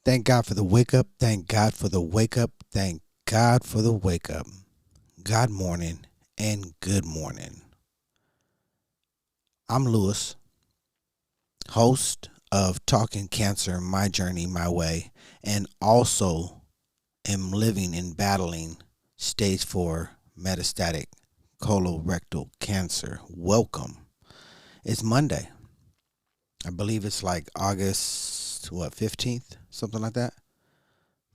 Thank God for the wake up. Thank God for the wake up. Thank God for the wake up. God morning and good morning. I'm Lewis, host of Talking Cancer, My Journey, My Way, and also am living and battling stage 4 metastatic colorectal cancer. Welcome. It's Monday. I believe it's like August, 15th? Something like that?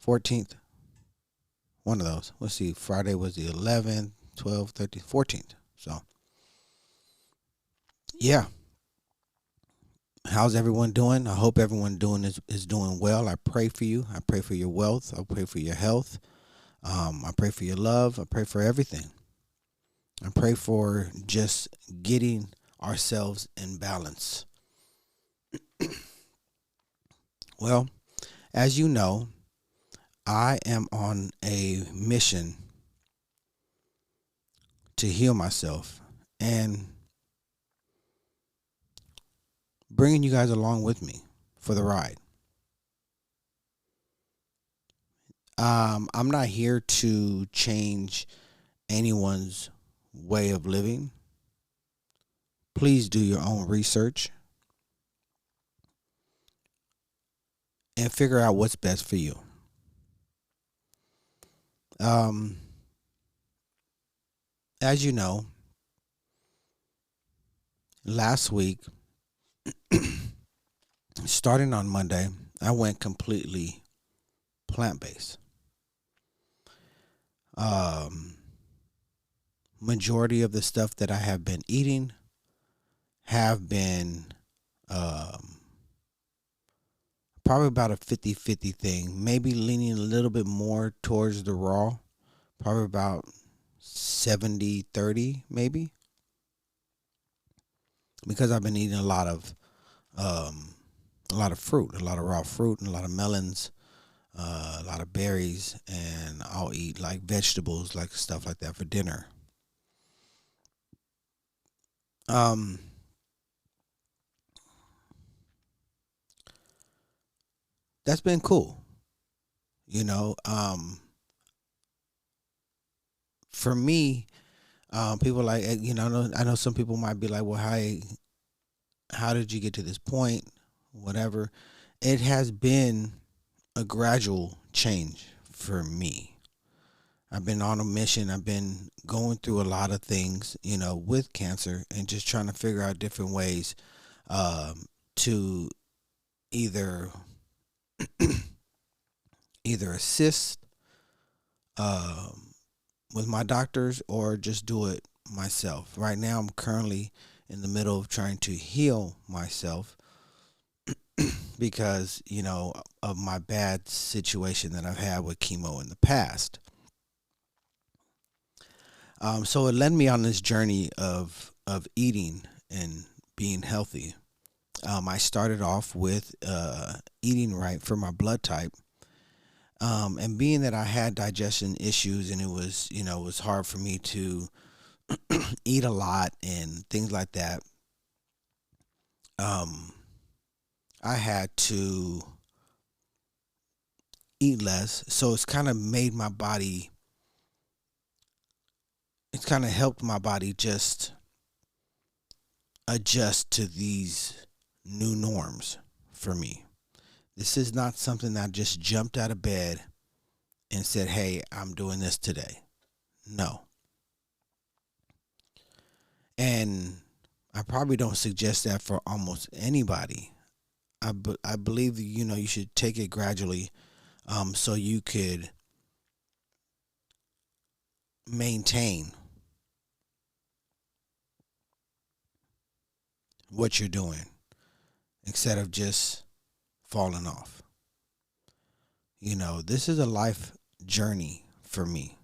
14th? One of those. Let's see. Friday was the 11th, 12th, 13th, 14th. So, yeah. How's everyone doing? I hope everyone is doing well. I pray for you. I pray for your wealth. I pray for your health. I pray for your love. I pray for everything. I pray for just getting ourselves in balance. Well, as you know, I am on a mission to heal myself and bringing you guys along with me for the ride. I'm not here to change anyone's way of living. Please do your own research and figure out what's best for you. Um, as you know, last week, starting on Monday, I went completely plant based. Um, Majority of the stuff that I have been eating have been um, probably about a 50-50 thing, maybe leaning a little bit more towards the raw, probably about 70-30, maybe, because I've been eating um, a lot of fruit, a lot of raw fruit, and a lot of melons, a lot of berries, and I'll eat like vegetables, like stuff like that for dinner. Um, that's been cool, you know. For me, people like I know some people might be like, well, how did you get to this point? Whatever. It has been a gradual change for me. I've been on a mission. I've been going through a lot of things, with cancer and just trying to figure out different ways um, to either either assist um, with my doctors or just do it myself. Right now, I'm currently in the middle of trying to heal myself because of my bad situation that I've had with chemo in the past. So it led me on this journey of eating and being healthy. I started off with eating right for my blood type, and being that I had digestion issues, and it was hard for me to eat a lot and things like that. Um, I had to eat less, so it's kind of made my body. It's kind of helped my body just adjust to these new norms for me. This is not something that I just jumped out of bed and said, "Hey, I'm doing this today." No. And I probably don't suggest that for almost anybody. I believe that you should take it gradually, so you could maintain what you're doing instead of just falling off. This is a life journey for me,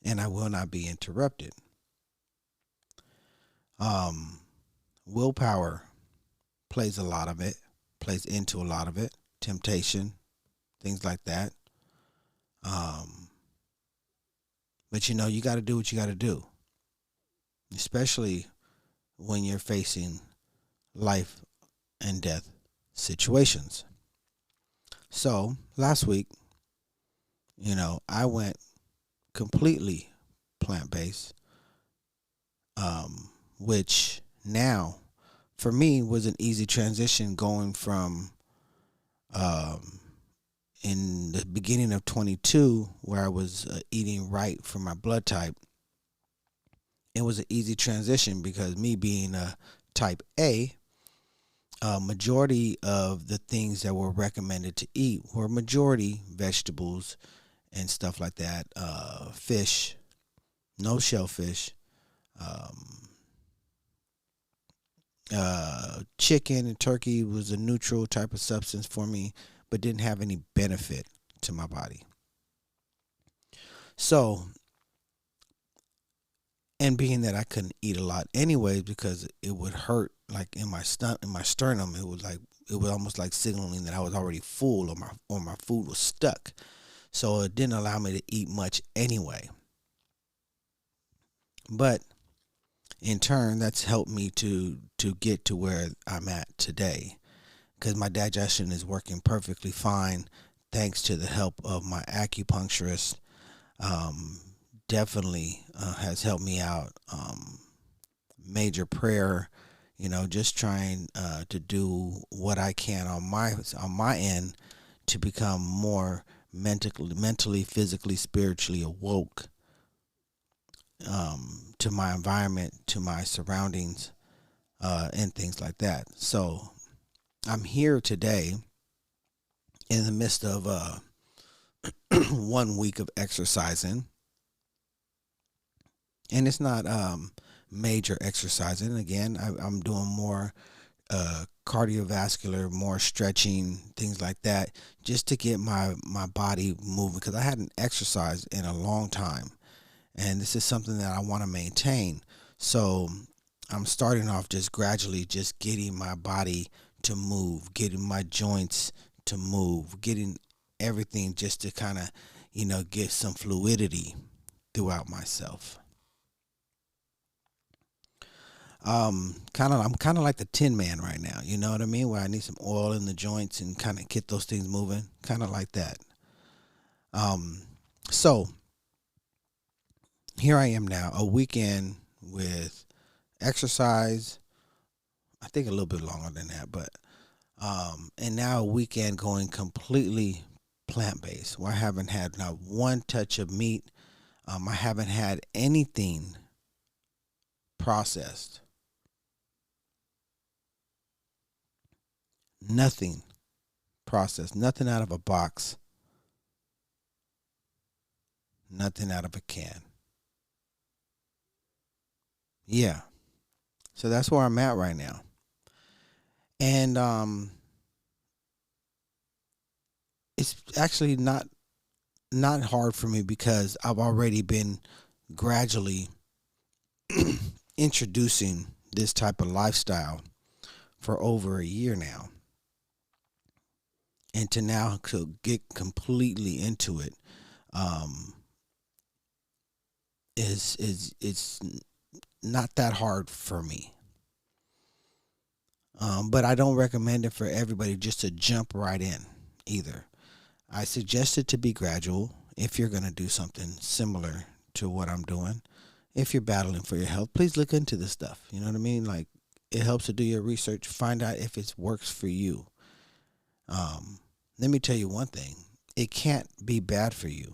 and I will not be interrupted. Um, Willpower plays a lot of it, plays into a lot of it, temptation, things like that. Um, but you got to do what you got to do, especially when you're facing life and death situations. So last week, I went completely plant based, which now for me was an easy transition going from um, in the beginning of 22, where I was eating right for my blood type. It was an easy transition because me being a type A, majority of the things that were recommended to eat were majority vegetables and stuff like that. Fish, no shellfish. Um, Chicken and turkey was a neutral type of substance for me, but didn't have any benefit to my body. So, and being that I couldn't eat a lot anyway because it would hurt like in my in my sternum, it was almost like signaling that I was already full or my food was stuck. So it didn't allow me to eat much anyway. But in turn, that's helped me to get to where I'm at today because my digestion is working perfectly fine thanks to the help of my acupuncturist. Um, Definitely has helped me out. Major prayer, just trying to do what I can on my end to become more mentally, physically, spiritually awoke to my environment, to my surroundings, and things like that. So I'm here today in the midst of 1 week of exercising, and it's not major exercising. Again, I'm doing more cardiovascular, more stretching, things like that, just to get my body moving because I hadn't exercised in a long time, and this is something that I want to maintain. So I'm starting off just gradually, just getting my body to move, getting my joints to move, getting everything just to kind of, get some fluidity throughout myself. I'm kind of like the Tin Man right now. You know what I mean? Where I need some oil in the joints and kind of get those things moving. Kind of like that. Um, so here I am now, a weekend with exercise. I think a little bit longer than that, but and now a weekend going completely plant based, where I haven't had not one touch of meat. I haven't had anything processed, nothing processed, nothing out of a box, nothing out of a can. Yeah, so that's where I'm at right now, and it's actually not hard for me because I've already been gradually introducing this type of lifestyle for over a year now, and to now to get completely into it um, is it's not that hard for me. But I don't recommend it for everybody just to jump right in either. I suggest it to be gradual if you're going to do something similar to what I'm doing. If you're battling for your health, please look into this stuff. You know what I mean? Like, it helps to do your research, find out if it works for you. Um, Let me tell you one thing: it can't be bad for you,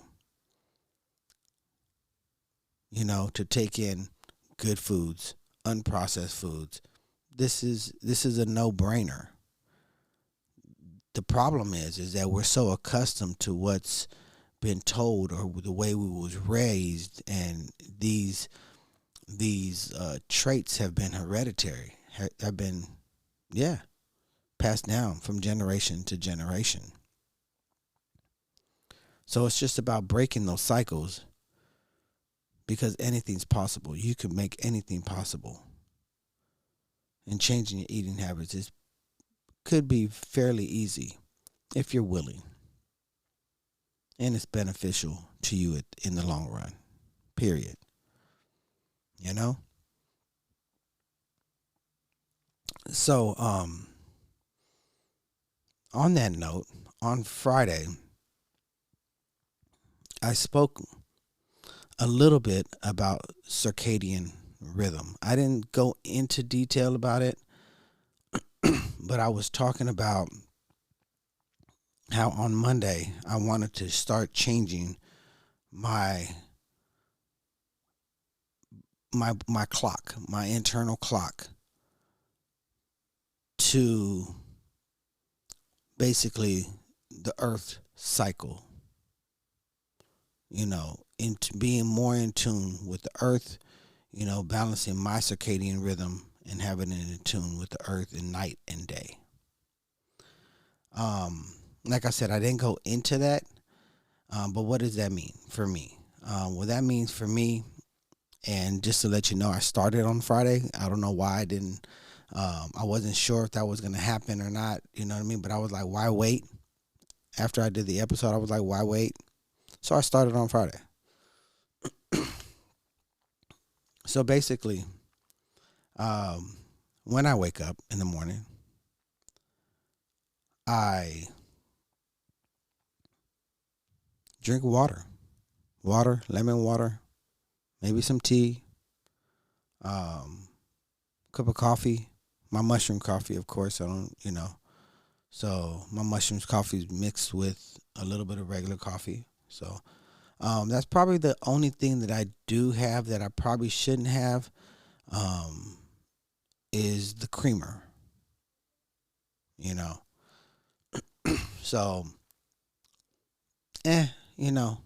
to take in good foods, unprocessed foods. This is a no-brainer. The problem is that we're so accustomed to what's been told or the way we was raised, and these traits have been hereditary, have been, yeah, passed down from generation to generation. So it's just about breaking those cycles because anything's possible. You can make anything possible, and changing your eating habits could be fairly easy if you're willing, and it's beneficial to you in the long run. Period. You know. So On that note, on Friday, I spoke a little bit about circadian rhythm. I didn't go into detail about it, but I was talking about how on Monday I wanted to start changing my my clock, my internal clock, to basically the earth cycle, into being more in tune with the earth, balancing my circadian rhythm and having it in tune with the earth in night and day. Um, like I said, I didn't go into that, but what does that mean for me? What that means for me, and just to let you know, I started on Friday. I don't know why I didn't. I wasn't sure if that was going to happen or not. You know what I mean? But I was like, why wait? After I did the episode, I was like, why wait? So I started on Friday. So basically, um, when I wake up in the morning, I drink water, lemon water, maybe some tea, cup of coffee, my mushroom coffee, of course. I don't. So my mushrooms coffee is mixed with a little bit of regular coffee. So that's probably the only thing that I do have that I probably shouldn't have, um, is the creamer. You know, so eh, you know,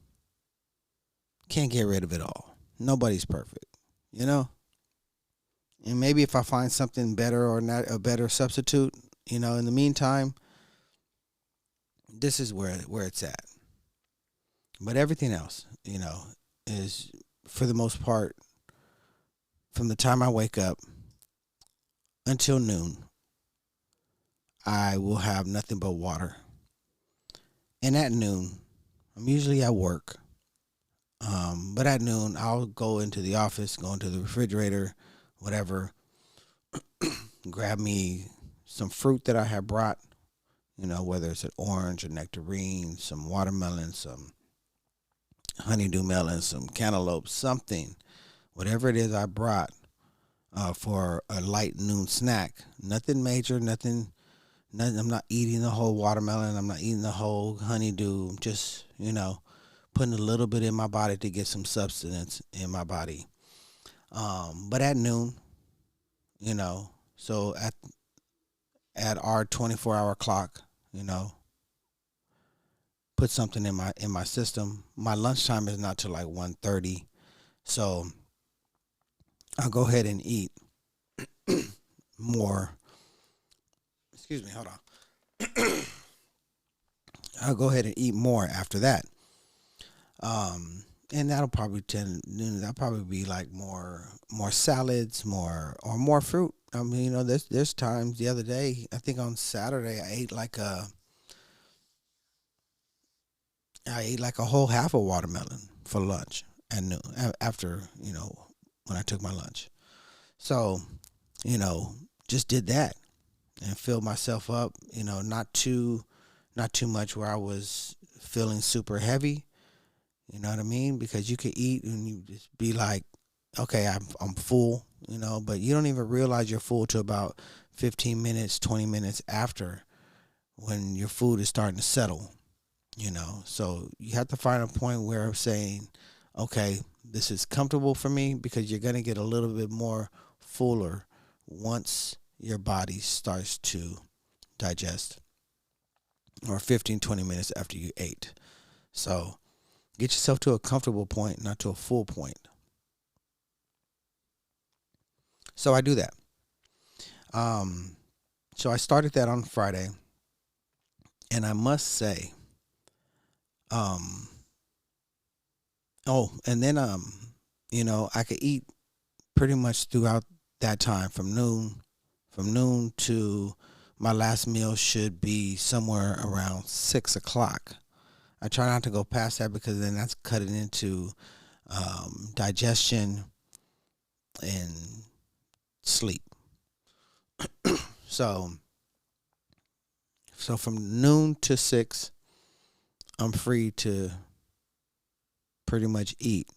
can't get rid of it all. Nobody's perfect. You know, and maybe if I find something better or not a better substitute, in the meantime, this is where it's at. But everything else, is for the most part from the time I wake up until noon, I will have nothing but water. And at noon, I'm usually at work. But at noon, I'll go into the office, go into the refrigerator, whatever, grab me some fruit that I have brought, whether it's an orange, a nectarine, some watermelon, some honeydew melon, some cantaloupe, something, whatever it is I brought, for a light noon snack. Nothing major, nothing. I'm not eating the whole watermelon. I'm not eating the whole honeydew. Just, putting a little bit in my body to get some substance in my body. But at noon, so at our 24-hour clock, you know, put something in my system. My lunchtime is not till like 1:30, so I'll go ahead and eat more. Excuse me, hold on. I'll go ahead and eat more after that. And that'll probably that'll probably be like more salads, more fruit. I mean, there's times the other day, I think on Saturday, I ate like a whole half a watermelon for lunch and noon after, when I took my lunch. So, you know, just did that and filled myself up, not too much where I was feeling super heavy. You know what I mean? Because you could eat and you just be like, okay, I'm full, but you don't even realize you're full till about 15 minutes, 20 minutes after, when your food is starting to settle, So you have to find a point where I'm saying, okay, this is comfortable for me, because you're going to get a little bit more fuller once your body starts to digest, or 15, 20 minutes after you ate. So get yourself to a comfortable point, not to a full point. So I do that. Um, so I started that on Friday, and I must say, um, oh, and then I could eat pretty much throughout that time from noon. From noon to my last meal should be somewhere around 6 o'clock. I try not to go past that, because then that's cutting into digestion and sleep. So So from noon to 6, I'm free to pretty much eat,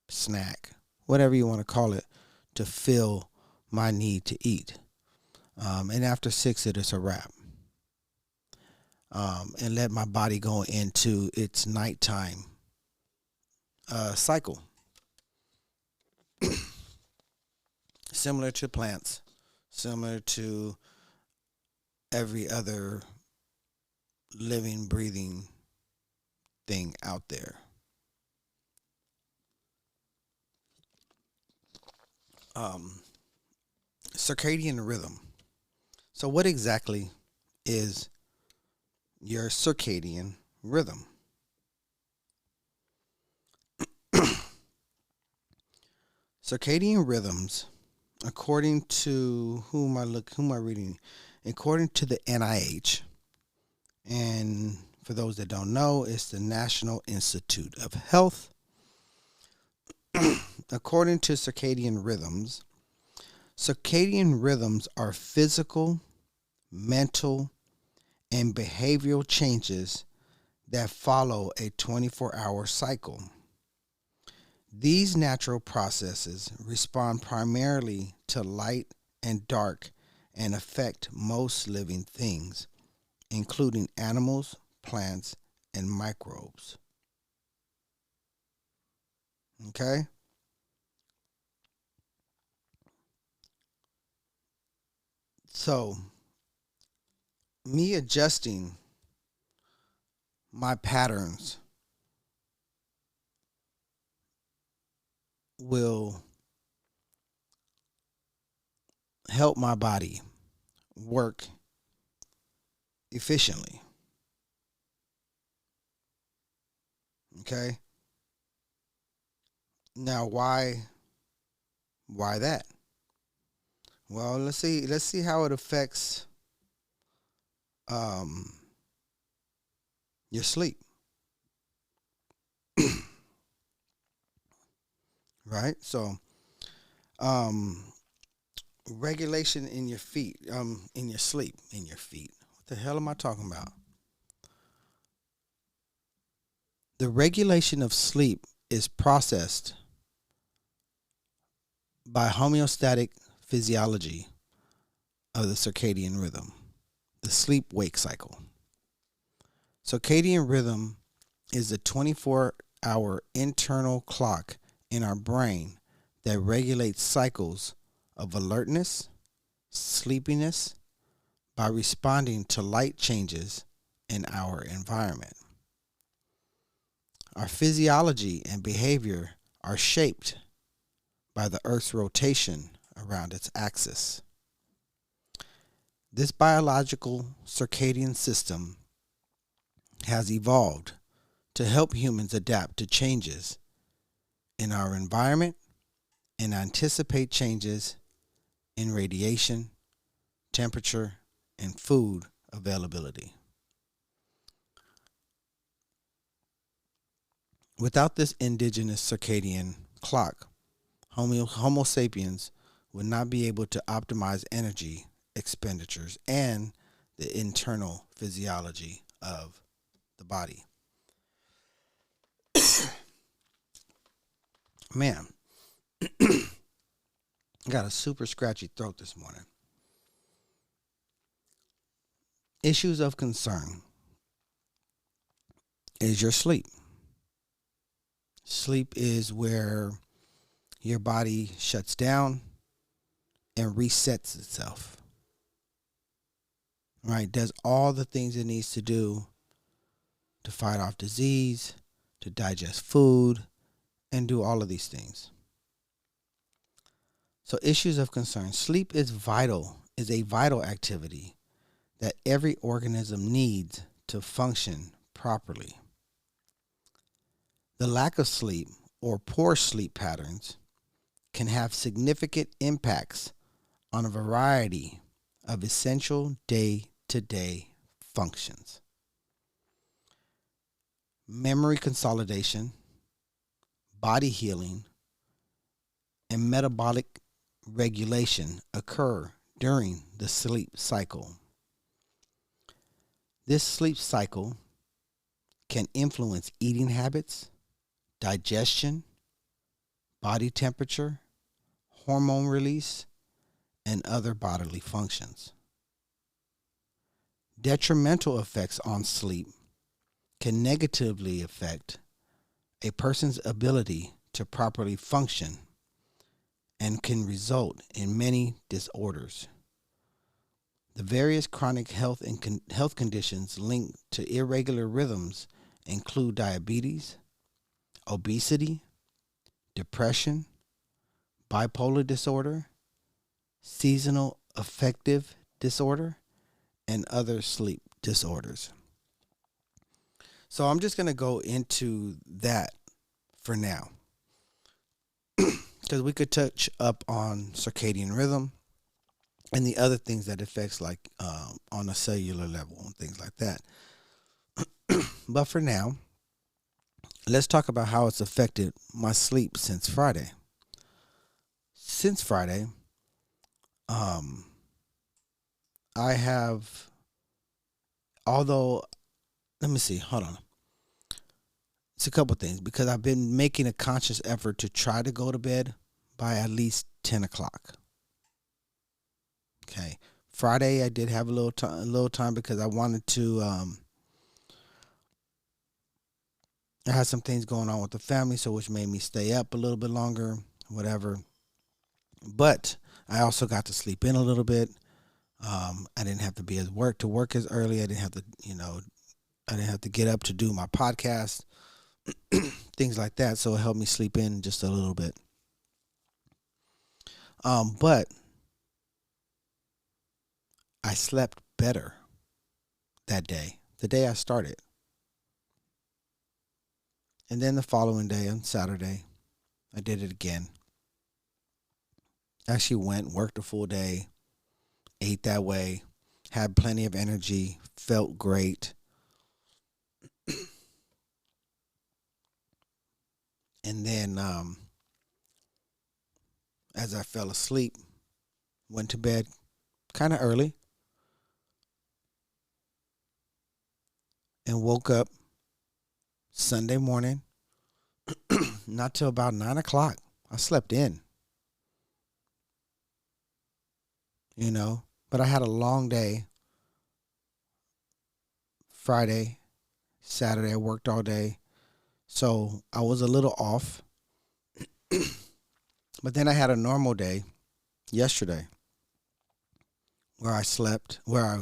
snack, whatever you want to call it, to fill my need to eat. And after 6, it is a wrap. And let my body go into its nighttime cycle, similar to plants, similar to every other living, breathing thing out there. Um, Circadian rhythm. So, what exactly is your circadian rhythm? Circadian rhythms, according to whom I reading? According to the NIH, and for those that don't know, it's the National Institute of Health. According to circadian rhythms are physical, mental, and behavioral changes that follow a 24-hour cycle. These natural processes respond primarily to light and dark and affect most living things, including animals, plants, and microbes. Okay? So, me adjusting my patterns will help my body work efficiently. Okay? Now why that? Well, let's see how it affects um your sleep, right? So, um regulation in your feet, in your sleep, in your feet. What the hell am I talking about? The regulation of sleep is processed by homeostatic physiology of the circadian rhythm, the sleep wake cycle. Circadian rhythm is a 24-hour internal clock in our brain that regulates cycles of alertness, sleepiness by responding to light changes in our environment. Our physiology and behavior are shaped by the Earth's rotation around its axis. This biological circadian system has evolved to help humans adapt to changes in our environment and anticipate changes in radiation, temperature, and food availability. Without this indigenous circadian clock, Homo sapiens would not be able to optimize energy expenditures and the internal physiology of the body. Man, I got a super scratchy throat this morning. Issues of concern is your sleep. Sleep is where your body shuts down and resets itself. Right? Does all the things it needs to do to fight off disease, to digest food, and do all of these things. So issues of concern. Sleep is a vital activity that every organism needs to function properly. The lack of sleep or poor sleep patterns can have significant impacts on a variety of essential day-to-day functions. Memory consolidation, body healing, and metabolic regulation occur during the sleep cycle. This sleep cycle can influence eating habits, digestion, body temperature, hormone release, and other bodily functions. Detrimental effects on sleep can negatively affect a person's ability to properly function and can result in many disorders. The various chronic health and health conditions linked to irregular rhythms include diabetes, obesity, depression, bipolar disorder, seasonal affective disorder, and other sleep disorders. So I'm just going to go into that for now because we could touch up on circadian rhythm and the other things that affects like on a cellular level and things like that. But for now, let's talk about how it's affected my sleep since Friday. Since Friday, I have, although, let me see, hold on. It's a couple things because I've been making a conscious effort to try to go to bed by at least 10 o'clock. Okay. Friday, I did have a little time because I wanted to, I had some things going on with the family, so which made me stay up a little bit longer, whatever. But I also got to sleep in a little bit. I didn't have to be at work as early. I didn't have to, I didn't have to get up to do my podcast, things like that. So it helped me sleep in just a little bit. But I slept better that day, the day I started. And then the following day, on Saturday, I did it again. Actually went, worked a full day, ate that way, had plenty of energy, felt great. And then as I fell asleep, went to bed kind of early and woke up Sunday morning, not till about 9 o'clock. I slept in, but I had a long day. Friday, Saturday, I worked all day. So I was a little off. But then I had a normal day yesterday where I slept, I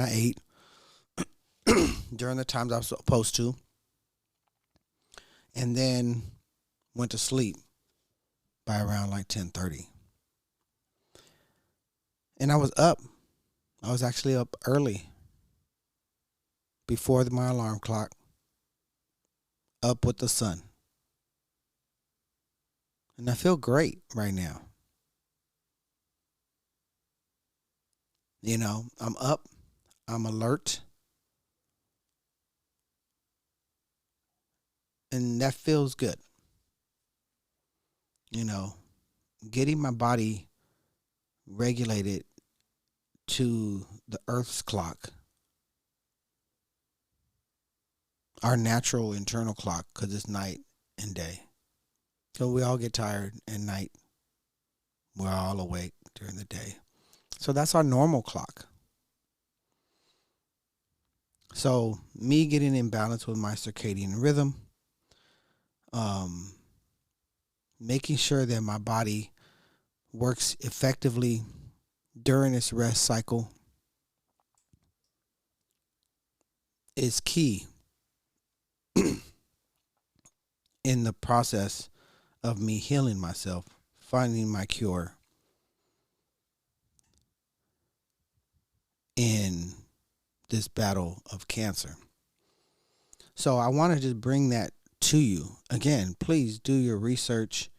ate during the times I was supposed to, and then went to sleep by around like 10:30. And I was up. I was actually up early before my alarm clock, up with the sun. And I feel great right now. I'm up, I'm alert, and that feels good. You know, Getting my body regulated to the earth's clock, our natural internal clock, because it's night and day. So we all get tired at night. We're all awake during the day. So that's our normal clock. So me getting in balance with my circadian rhythm, making sure that my body works effectively during its rest cycle is key in the process of me healing myself, finding my cure in this battle of cancer. So I want to just bring that to you. Again, please do your research.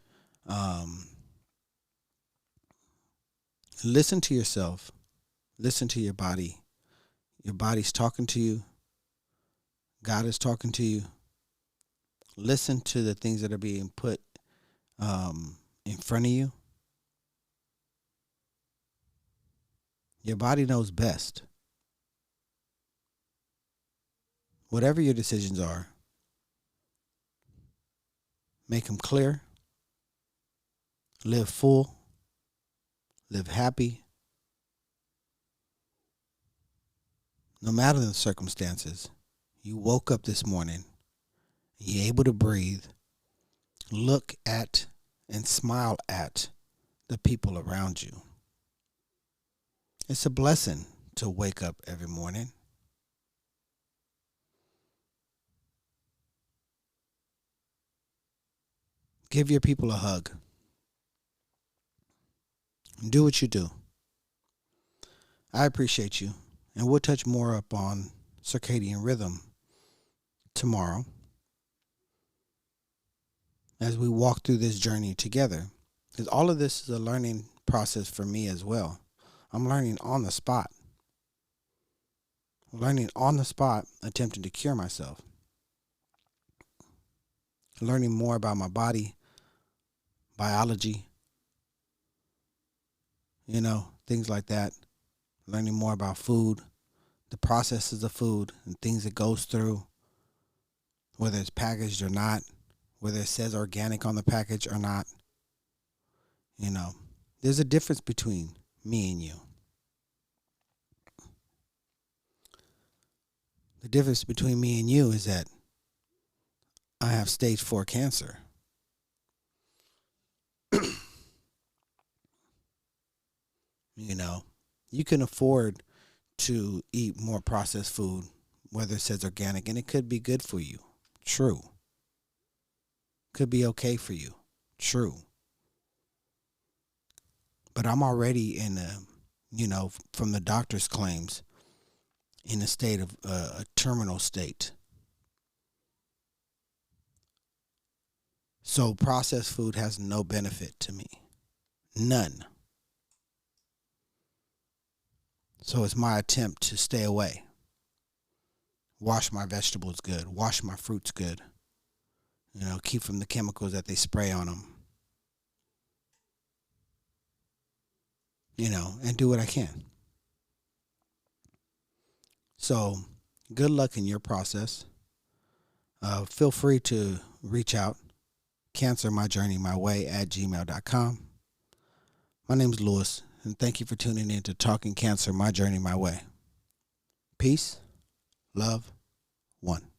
Listen to yourself. Listen to your body. Your body's talking to you. God is talking to you. Listen to the things that are being put in front of you. Your body knows best. Whatever your decisions are, make them clear, live full, live happy, no matter the circumstances. You woke up this morning, you're able to breathe, look at and smile at the people around you. It's a blessing to wake up every morning. Give your people a hug. Do what you do. I appreciate you. And we'll touch more up on circadian rhythm tomorrow as we walk through this journey together. Because all of this is a learning process for me as well. I'm learning on the spot. Learning on the spot, attempting to cure myself. Learning more about my body, biology, things like that. Learning more about food, the processes of food and things it goes through, whether it's packaged or not, whether it says organic on the package or not. There's a difference between me and you. The difference between me and you is that I have stage 4 cancer. You can afford to eat more processed food, whether it says organic, and it could be good for you. True. Could be okay for you. True. But I'm already in from the doctor's claims, in a state of a terminal state. So processed food has no benefit to me. None. So it's my attempt to stay away. Wash my vegetables good. Wash my fruits good. Keep from the chemicals that they spray on them. And do what I can. So good luck in your process. Feel free to reach out. cancermyjourneymyway@gmail.com. My name's Lewis, and thank you for tuning in to Talking Cancer, My Journey, My Way. Peace, love, one.